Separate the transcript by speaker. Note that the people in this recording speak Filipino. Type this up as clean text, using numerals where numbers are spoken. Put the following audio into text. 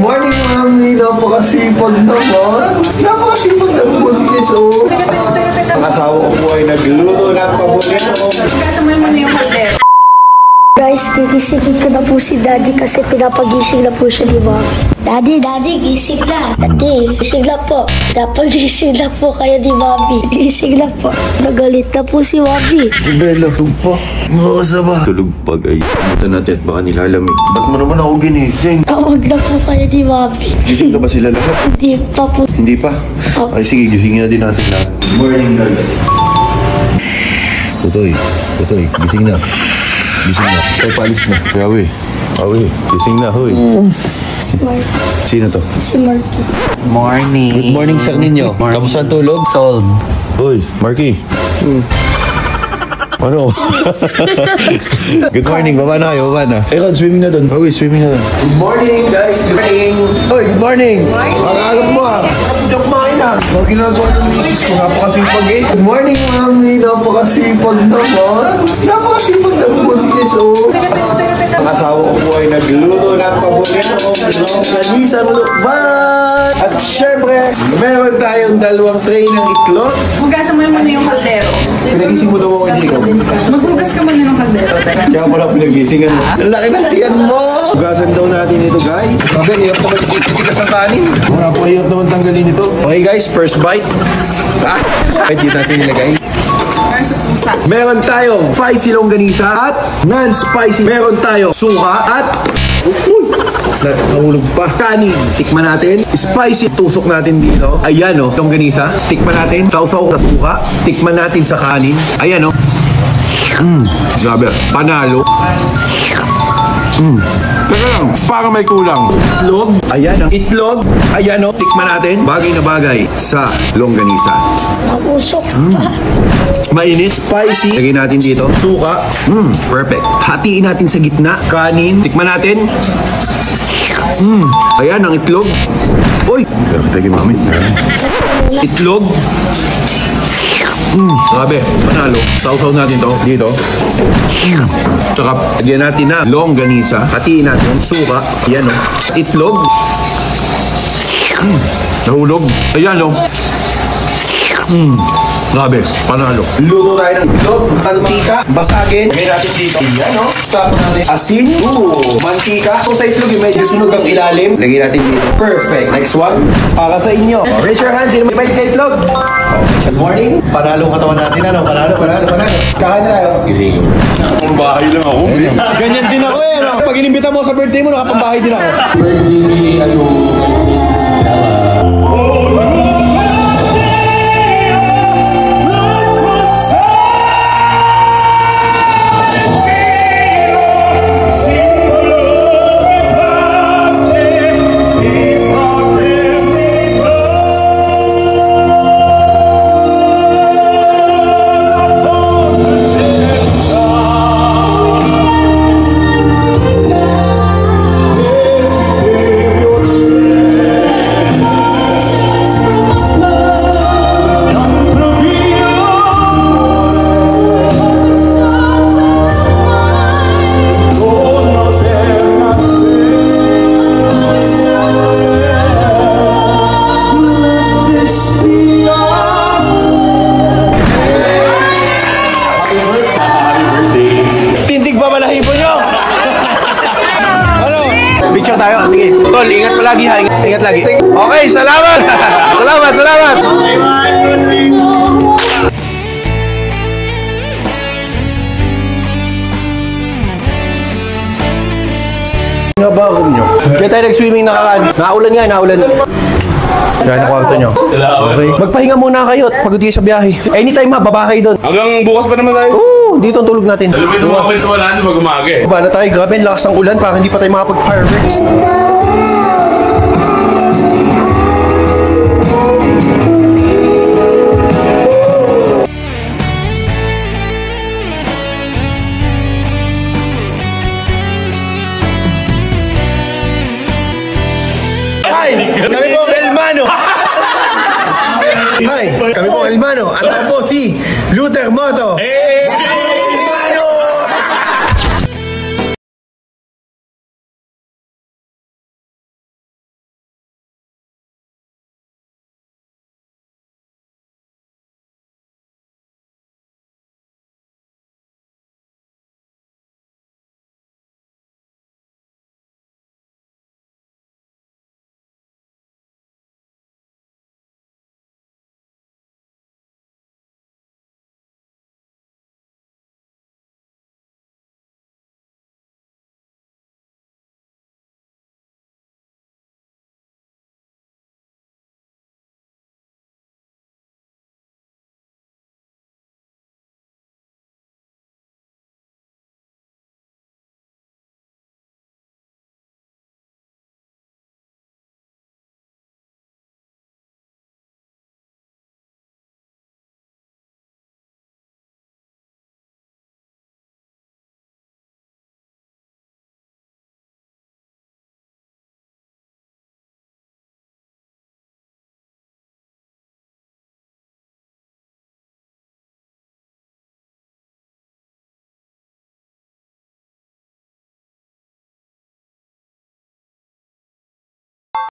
Speaker 1: Morning, mami. Napakasipag naman. Napakasipag na buntis, oh. Ang asawa ko po ay nagluto ng paborito.
Speaker 2: Kasama mo na yung kaldero.
Speaker 3: Guys, gigisingin ko na po si Daddy kasi pinapagising na po siya, di ba? Daddy, gising na. Daddy, gising na po. Pinapagising na po kayo ni Mami. Gising na po. Nagalit na po si Mami.
Speaker 1: Bella, tulog pa. Makasaba. Tulog pa, guys. Pumunta natin at baka nilalamig. Ba't mo naman ako ginising?
Speaker 3: Tawag na po kayo ni Mami.
Speaker 1: Gising na ba sila lahat?
Speaker 3: Hindi pa po.
Speaker 1: Hindi pa? Ay, sige, gisingin na din natin lahat. Good morning, guys. Tutoy, gising na. Gising na. Ay, palis na. Awi, gising na, hoy.
Speaker 3: Marky.
Speaker 1: Sino to?
Speaker 3: Si Marky.
Speaker 4: Morning.
Speaker 1: Good morning sa ninyo. Kamusta ang tulog?
Speaker 4: Solve.
Speaker 1: Hoy, Marky. Ano? Good morning, baba na kayo, baba na. Ikaw, swimming na doon. Awi, swimming na doon. Good morning, guys. Good morning. Hoy, good morning. Alam mo ah. Kapag kumain ah. Mga ginagawa ng misis ko, napakasipag eh. Good morning, mami. Napakasipag naman. Napakasipag na buntis, oh. Ang asawa ko po ay nagluto ng paborito ko. Isang lukban. At syempre, meron tayong 2 tray ng itlog.
Speaker 2: Hugasan mo muna yung kaldero.
Speaker 1: Pinagising mo daw ako, Jacob.
Speaker 2: Maghugas ka muna ng kaldero.
Speaker 1: Kaya pala pinagising ano. Ang laki ng tiyan mo! Hugasan daw natin ito, guys. Okay, hirap naman titikas ang kanin. Hirap naman tanggalin ito. Okay, guys, first bite. Kahit dito natin nilagay.
Speaker 2: Sa pusa.
Speaker 1: Meron tayong spicy longganisa at non-spicy. Meron tayong suka at nahulog pa. Kanin. Tikman natin. Spicy. Tusok natin dito. Ayan o. Longganisa. Tikman natin. Sausaw sa suka. Tikman natin sa kanin. Ayan o. Grabe. Panalo. Teka lang, para may kulang. Itlog. Ayan ang itlog. Ayan o. Tikman natin. Bagay na bagay sa longganisa.
Speaker 3: Napusok pa.
Speaker 1: Mainit, spicy. Lagay natin dito. Suka. Perfect. Hatiin natin sa gitna. Kanin. Tikman natin. Ayan ang itlog. Uy! Teka, mami. Itlog. Grabe. Panalo. Sausaw natin to. Dito. Tsaka, lagyan natin na longganisa. Hatiin natin. Suka. Ayan o. Itlog. Nahulog. Ayan o. Grabe, panalo. Luto tayo ng itlog, mantika, basagin. Lagay natin dito. Yan, no? Tapos natin asin. Mantika. Kung sa itlog, yung medyo sunog ang ilalim. Lagay natin dito. Perfect. Next one. Para sa inyo. Raise your hands. Sino may ka itlog? Good morning. Panalo ang katawan natin. Ano? Panalo. Kahan tayo. Gising. Pambahay lang ako. Ganyan din ako eh. No? Pag inimbita mo sa birthday mo, nakapambahay din ako. Birthday, ano? Picture tayo. Sige. Tol, ingat palagi ha. Ingat lagi. Okay, salamat. Salamat. Nga ba ako nyo? Kaya tayo nag-swimming na kakan. Naulan nga, naulan. Kaya na kwarto nyo. Okay. Magpahinga muna kayo at pagod kayo sa biyahe. Anytime ha, baba kayo doon.
Speaker 5: Hanggang bukas pa naman tayo.
Speaker 1: Oo, dito ang tulog natin.
Speaker 5: Alam mo ito mga kwentuhan pag umaga eh.
Speaker 1: Baba na tayo, grabe ang lakas ng ulan para hindi pa tayo makapag-fireworks. Kami po ang Elmano. Hi, kami po ang Elmano. At ako po si Luther Moto.